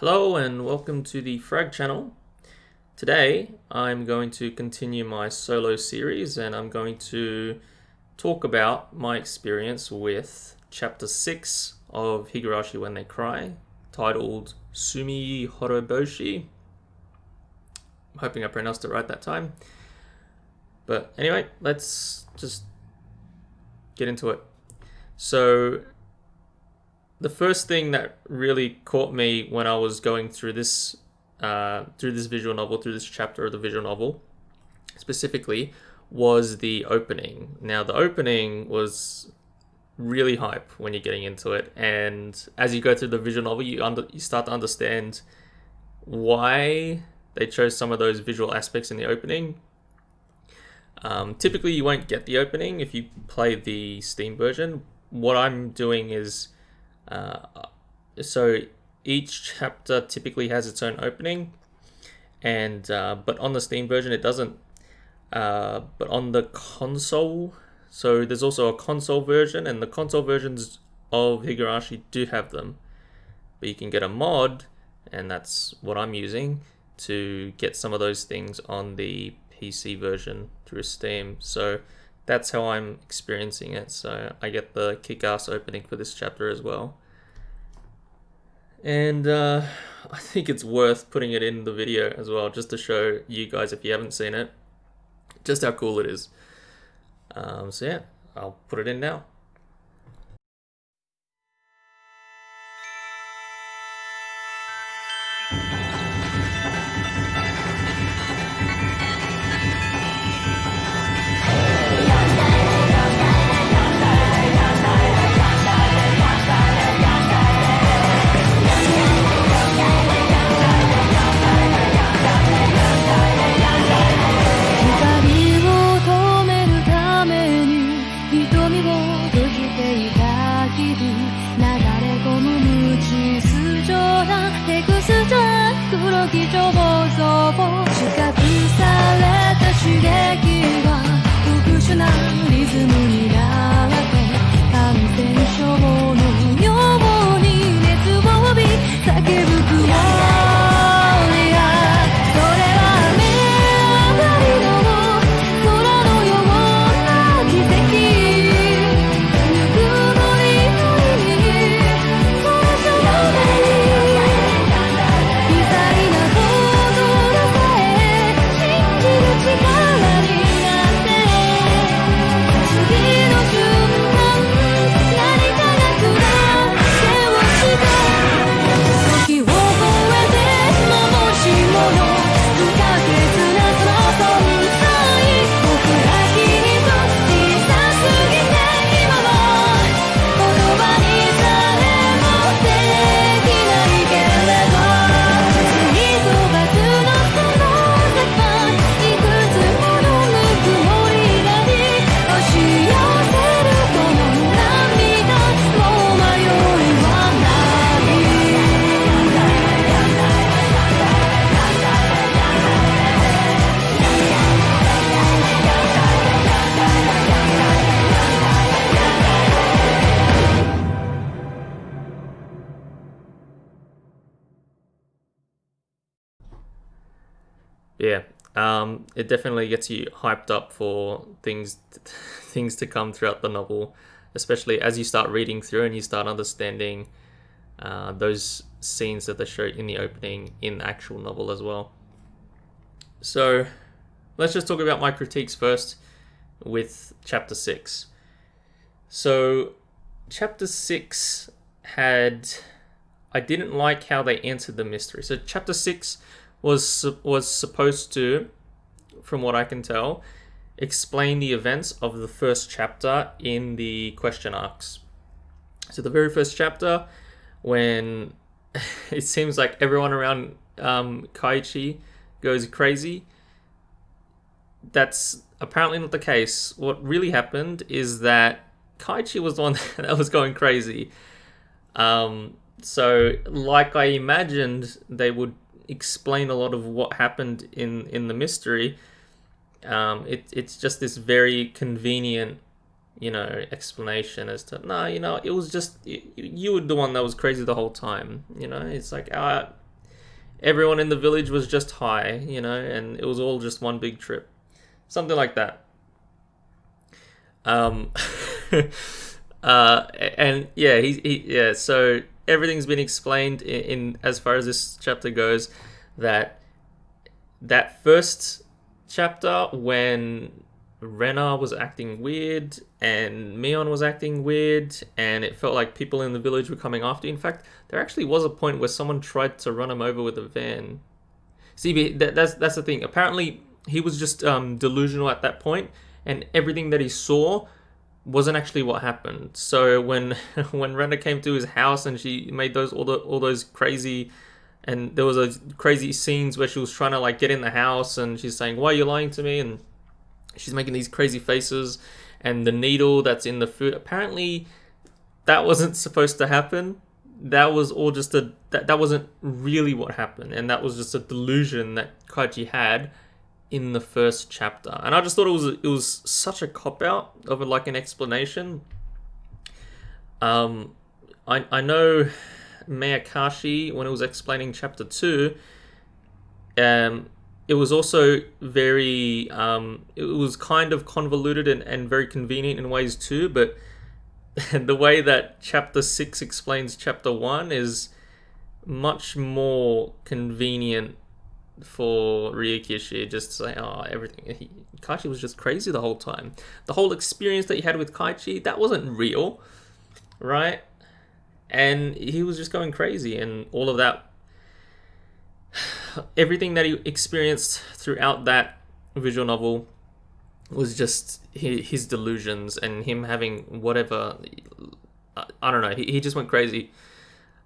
Hello and welcome to the FRAG channel. Today I'm going to continue my solo series and I'm going to talk about my experience with chapter 6 of Higurashi When They Cry, titled Tsumihoroboshi. I'm hoping I pronounced it right that time. But anyway, let's just get into it. So the first thing that really caught me when I was going through this visual novel, through this chapter of the visual novel, specifically, was the opening. Now, the opening was really hype when you're getting into it, and as you go through the visual novel, you start to understand why they chose some of those visual aspects in the opening. Typically, you won't get the opening if you play the Steam version. What I'm doing is so each chapter typically has its own opening, and but on the Steam version it doesn't. But on the console, so there's also a console version, and the console versions of Higurashi do have them. But you can get a mod, and that's what I'm using to get some of those things on the PC version through Steam. So that's how I'm experiencing it. So I get the kick-ass opening for this chapter as well. And I think it's worth putting it in the video as well, just to show you guys, if you haven't seen it, just how cool it is. So yeah, I'll put it in now. Yeah, it definitely gets you hyped up for things to come throughout the novel, especially as you start reading through and you start understanding those scenes that they show in the opening in the actual novel as well. So let's just talk about my critiques first with chapter 6. So chapter 6 I didn't like how they answered the mystery. So chapter 6 was supposed to, from what I can tell, explain the events of the first chapter in the question arcs. So the very first chapter, when it seems like everyone around Kaiichi goes crazy, that's apparently not the case. What really happened is that Kaiichi was the one that was going crazy. So like I imagined they would explain a lot of what happened in the mystery, it's just this very convenient, explanation as to, no, it was just, you were the one that was crazy the whole time. It's like, everyone in the village was just high, you know, and it was all just one big trip. Something like that. Um, and yeah, yeah. So everything's been explained in as far as this chapter goes. That first chapter when Rena was acting weird and Mion was acting weird, and it felt like people in the village were coming after you. In fact, there actually was a point where someone tried to run him over with a van. See, that's the thing. Apparently, he was just delusional at that point, and everything that he saw wasn't actually what happened. So when when Rena came to his house and she made all those crazy, and there was a crazy scenes where she was trying to like get in the house and she's saying, "Why are you lying to me?" and she's making these crazy faces, and the needle that's in the food, apparently that wasn't supposed to happen. That was all just that wasn't really what happened, and that was just a delusion that Kaichi had in the first chapter. And I just thought it was such a cop out of like an explanation. I know Miyakashi, when it was explaining chapter 2, it was also very it was kind of convoluted and very convenient in ways too, but the way that chapter 6 explains chapter 1 is much more convenient for Ryukishi, just to say, oh, Kaichi was just crazy the whole time. The whole experience that he had with Kaichi, that wasn't real, right? And he was just going crazy, and all of that, everything that he experienced throughout that visual novel was just his delusions and him having whatever, I don't know, he just went crazy.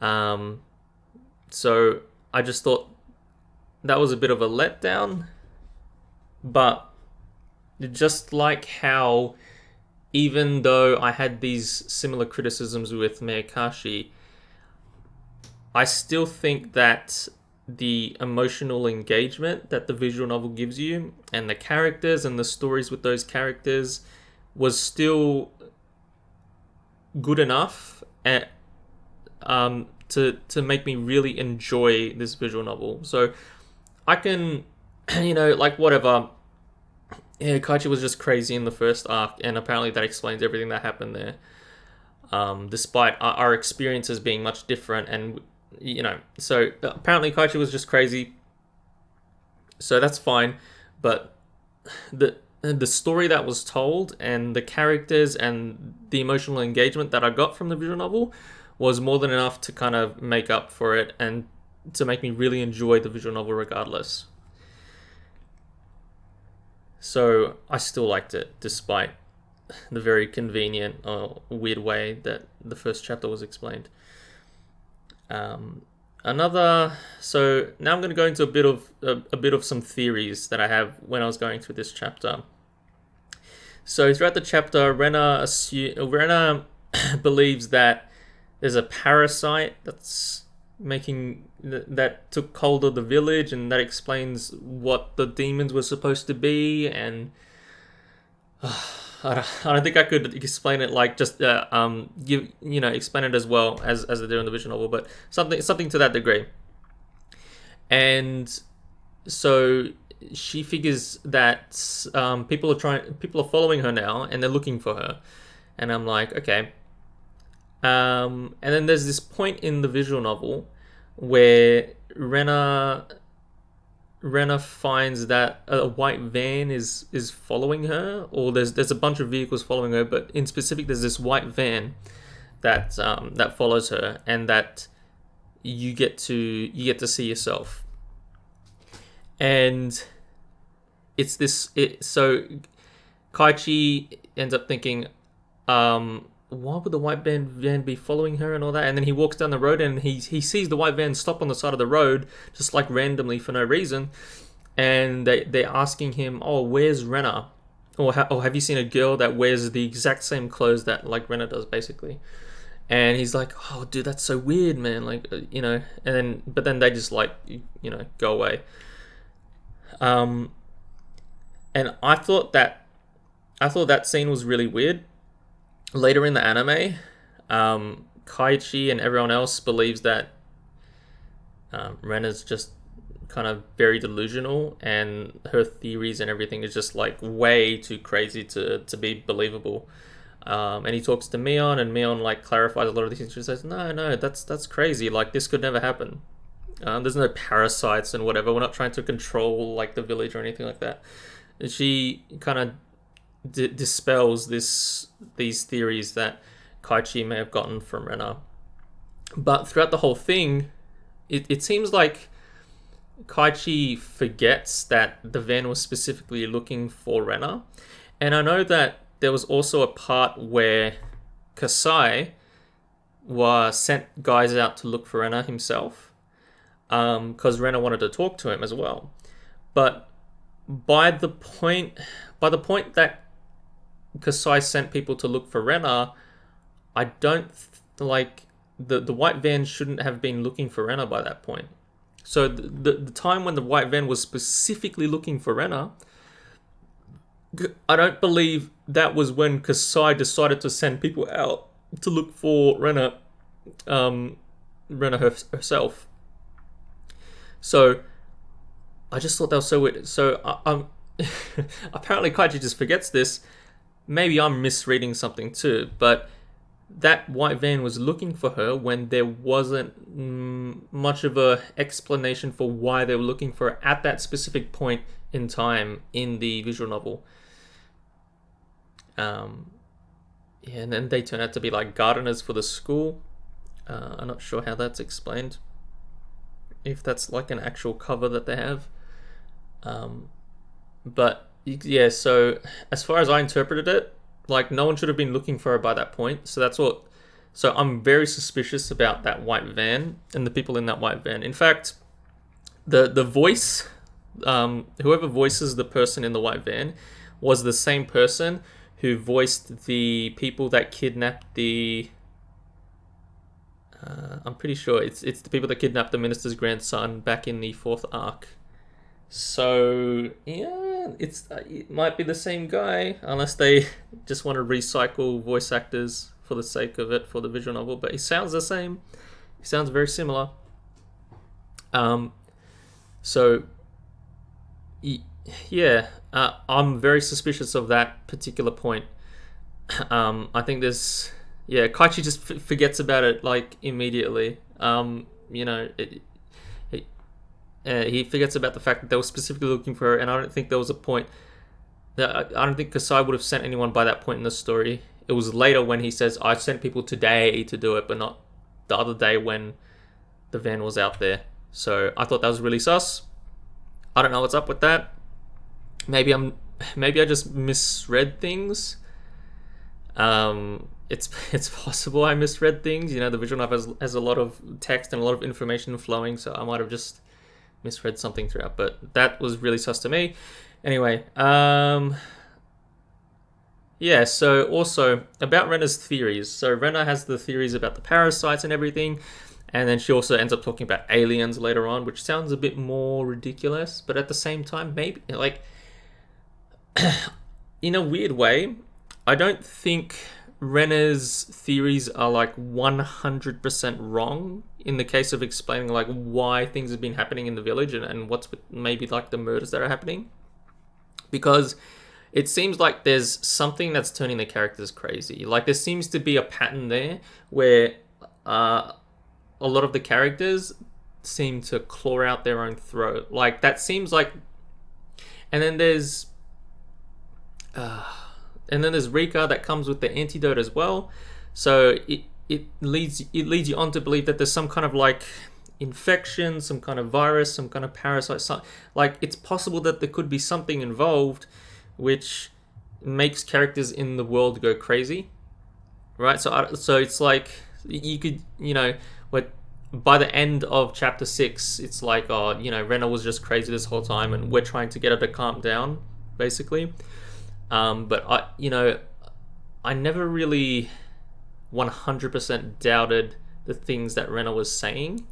So I just thought that was a bit of a letdown, but just like how, even though I had these similar criticisms with Miyakashi, I still think that the emotional engagement that the visual novel gives you and the characters and the stories with those characters was still good enough to make me really enjoy this visual novel. So I can, like whatever, yeah, Kaichi was just crazy in the first arc, and apparently that explains everything that happened there. Despite our experiences being much different, and so apparently Kaichi was just crazy. So that's fine, but the story that was told and the characters and the emotional engagement that I got from the visual novel was more than enough to kind of make up for it and to make me really enjoy the visual novel regardless. So I still liked it, despite the very convenient or weird way that the first chapter was explained. So now I'm going to go into a bit of some theories that I have when I was going through this chapter. So throughout the chapter, Rena believes that there's a parasite that took hold of the village, and that explains what the demons were supposed to be. And I don't think I could explain it like just explain it as well as they do in the visual novel, but something to that degree. And so she figures that people are following her now, and they're looking for her. And I'm like, okay. And then there's this point in the visual novel where Rena finds that a white van is following her, or there's a bunch of vehicles following her, but in specific there's this white van that follows her, and that you get to see yourself. And so Kaichi ends up thinking, why would the white van be following her and all that? And then he walks down the road and he sees the white van stop on the side of the road, just like randomly for no reason. And they're asking him, oh, where's Rena? Or have you seen a girl that wears the exact same clothes that like Rena does, basically? And he's like, oh, dude, that's so weird, man. Like, but then they just like, go away. And I thought that scene was really weird. Later in the anime, Kaichi and everyone else believes that Rena's just kind of very delusional, and her theories and everything is just like way too crazy to be believable. And he talks to Mion, and Mion like clarifies a lot of these things. She says, no, that's crazy. Like, this could never happen. There's no parasites and whatever. We're not trying to control like the village or anything like that. And she kind of dispels these theories that Kaichi may have gotten from Rena. But throughout the whole thing, it seems like Kaichi forgets that the van was specifically looking for Rena. And I know that there was also a part where Kasai sent guys out to look for Rena himself, because Rena wanted to talk to him as well. But by the point that Kasai sent people to look for Rena, I don't like the white van shouldn't have been looking for Rena by that point. So the time when the white van was specifically looking for Rena, I don't believe that was when Kasai decided to send people out to look for Rena herself. So I just thought that was so weird. So apparently Kaichi just forgets this. Maybe I'm misreading something too, but that white van was looking for her when there wasn't much of a explanation for why they were looking for her at that specific point in time in the visual novel. And then they turn out to be like gardeners for the school. I'm not sure how that's explained, if that's like an actual cover that they have. But yeah, so as far as I interpreted it, like, no one should have been looking for her by that point. So I'm very suspicious about that white van and the people in that white van. In fact, the voice, whoever voices the person in the white van was the same person who voiced the people that kidnapped the... I'm pretty sure it's the people that kidnapped the minister's grandson back in the 4th arc. So yeah, it might be the same guy, unless they just want to recycle voice actors for the sake of it for the visual novel. But he sounds the same. He sounds very similar. So yeah, I'm very suspicious of that particular point. I think there's... Yeah, Kaichi just forgets about it like immediately. He forgets about the fact that they were specifically looking for her, and I don't think there was a point. I don't think Kasai would have sent anyone by that point in the story. It was later when he says, I sent people today to do it, but not the other day when the van was out there. So I thought that was really sus. I don't know what's up with that. Maybe I just misread things. It's possible I misread things. You know, the visual novel has a lot of text and a lot of information flowing, so I might have just misread something throughout, but that was really sus to me. Anyway, yeah, so also about Rena's theories. So Rena has the theories about the parasites and everything, and then she also ends up talking about aliens later on, which sounds a bit more ridiculous, but at the same time, maybe, like, in a weird way, I don't think Rena's theories are like 100% wrong in the case of explaining like why things have been happening in the village and what's with maybe like the murders that are happening, because it seems like there's something that's turning the characters crazy. Like, there seems to be a pattern there where a lot of the characters seem to claw out their own throat. Like, that seems like... And then there's Rika that comes with the antidote as well. So it leads you on to believe that there's some kind of like infection, some kind of virus, some kind of parasite. Like, it's possible that there could be something involved which makes characters in the world go crazy, right? So it's like you could, by the end of chapter 6, it's like, Rena was just crazy this whole time, and we're trying to get her to calm down, basically. But I never really 100% doubted the things that Rena was saying,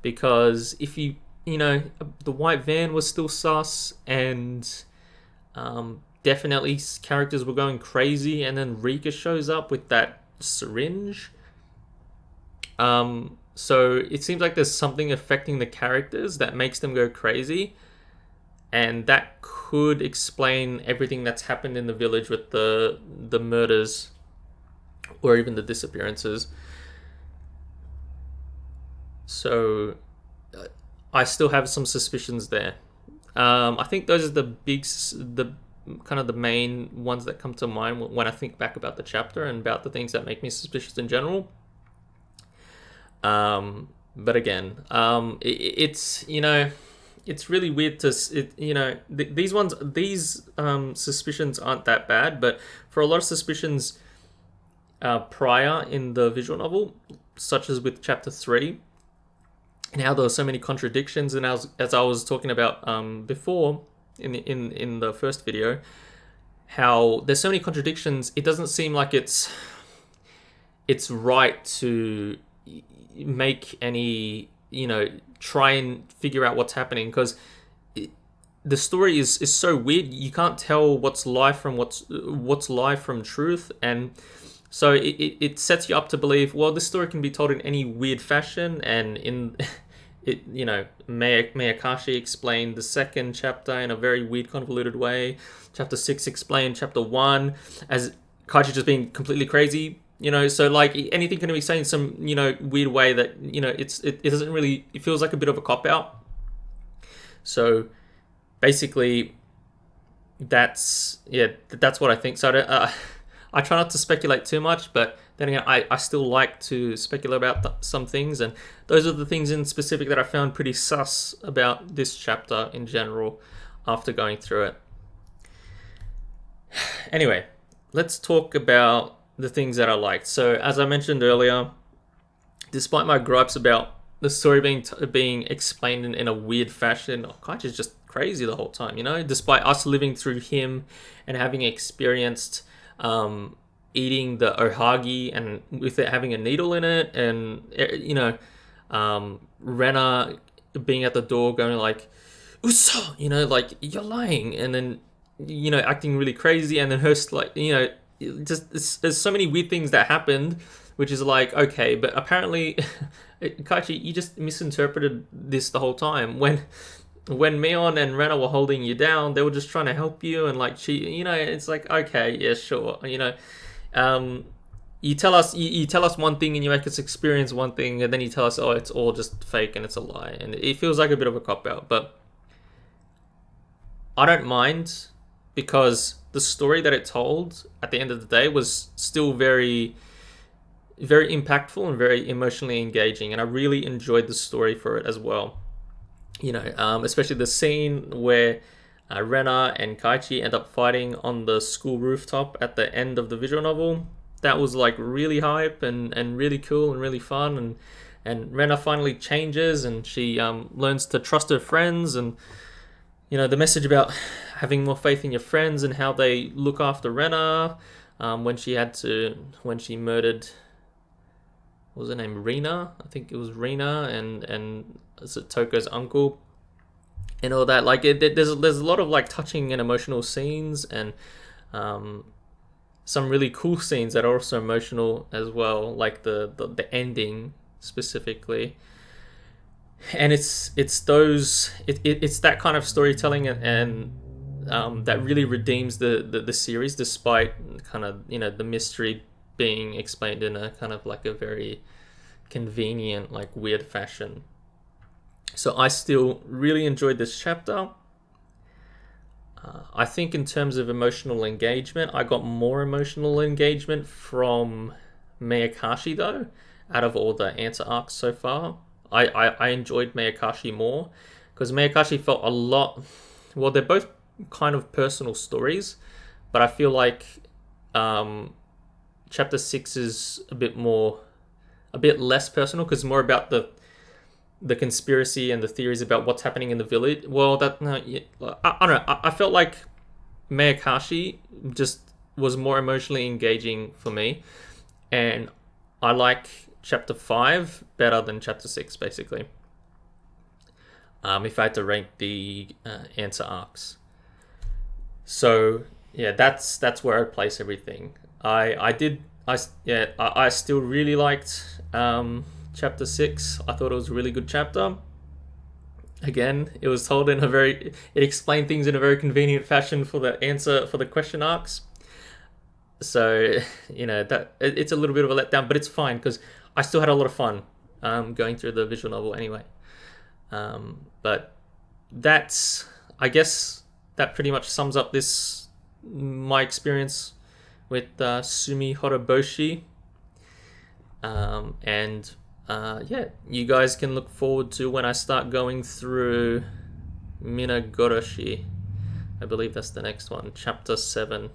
because if the white van was still sus, and definitely characters were going crazy, and then Rika shows up with that syringe. So it seems like there's something affecting the characters that makes them go crazy, and that could explain everything that's happened in the village with the murders or even the disappearances. So I still have some suspicions there. I think those are the kind of the main ones that come to mind when I think back about the chapter and about the things that make me suspicious in general. But again, it's it's really weird to these suspicions aren't that bad, but for a lot of suspicions prior in the visual novel, such as with chapter 3, and how there were so many contradictions, and as I was talking about before in the first video, how there's so many contradictions, it doesn't seem like it's right to make any, try and figure out what's happening, because the story is so weird. You can't tell what's lie from what's lie from truth, and so it sets you up to believe, well, this story can be told in any weird fashion. And in it, Miyakashi explained the second chapter in a very weird, convoluted way. Chapter 6 explained chapter 1 as Kaichi just being completely crazy. So like anything can be saying some weird way that it doesn't really, it feels like a bit of a cop out. So basically that's what I think. So I try not to speculate too much, but then again, I still like to speculate about some things, and those are the things in specific that I found pretty sus about this chapter in general after going through it. Anyway, let's talk about the things that I liked. So as I mentioned earlier, despite my gripes about the story being explained in a weird fashion, Kaichi's just crazy the whole time, despite us living through him and having experienced eating the ohagi and with it having a needle in it, and Rena being at the door going like, "Uso," like, "You're lying," and then acting really crazy, and then her like, just there's so many weird things that happened, which is like, okay, but apparently Kaichi, you just misinterpreted this the whole time. When Mion and Rena were holding you down, they were just trying to help you, and like it's like, okay, yeah, sure, you tell us one thing and you make us experience one thing, and then you tell us, oh, it's all just fake and it's a lie, and it feels like a bit of a cop out. But I don't mind, because the story that it told at the end of the day was still very, very impactful and very emotionally engaging, and I really enjoyed the story for it as well. Especially the scene where Rena and Kaichi end up fighting on the school rooftop at the end of the visual novel. That was like really hype and really cool and really fun, and Rena finally changes, and she learns to trust her friends, and the message about having more faith in your friends and how they look after Rena when she murdered, what was her name, Rina? I think it was Rina, and Toko's uncle, and all that. Like there's a lot of like touching and emotional scenes, and some really cool scenes that are also emotional as well, like the ending specifically. And it's that kind of storytelling and that really redeems the series, despite kind of the mystery being explained in a kind of like a very convenient, like, weird fashion. So I still really enjoyed this chapter. I think in terms of emotional engagement, I got more emotional engagement from Miyakashi though, out of all the answer arcs so far. I enjoyed Miyakashi more, because Miyakashi felt a lot, well, they're both kind of personal stories, but I feel like chapter 6 is a bit less personal, because it's more about the conspiracy and the theories about what's happening in the village. Well, I don't know. I felt like Miyakashi just was more emotionally engaging for me, and I like chapter 5 better than chapter 6, basically. If I had to rank the answer arcs. So yeah, that's where I place everything. I still really liked chapter 6. I thought it was a really good chapter. Again, it was told in it explained things in a very convenient fashion for the answer for the question arcs. So, that it's a little bit of a letdown, but it's fine because I still had a lot of fun going through the visual novel anyway. But I guess that pretty much sums up my experience with Tsumihoroboshi. You guys can look forward to when I start going through Higurashi. I believe that's the next one, chapter 7.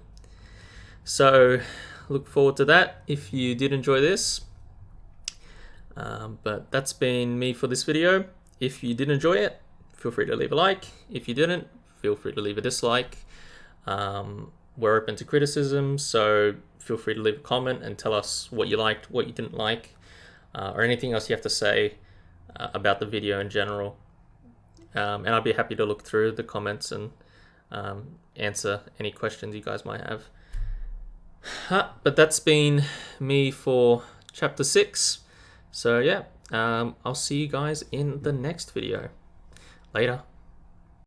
So look forward to that if you did enjoy this. But that's been me for this video. If you did enjoy it, feel free to leave a like. If you didn't, feel free to leave a dislike. We're open to criticism, so feel free to leave a comment and tell us what you liked, what you didn't like, or anything else you have to say about the video in general. And I'd be happy to look through the comments and answer any questions you guys might have. But that's been me for chapter 6. So yeah, I'll see you guys in the next video. Later.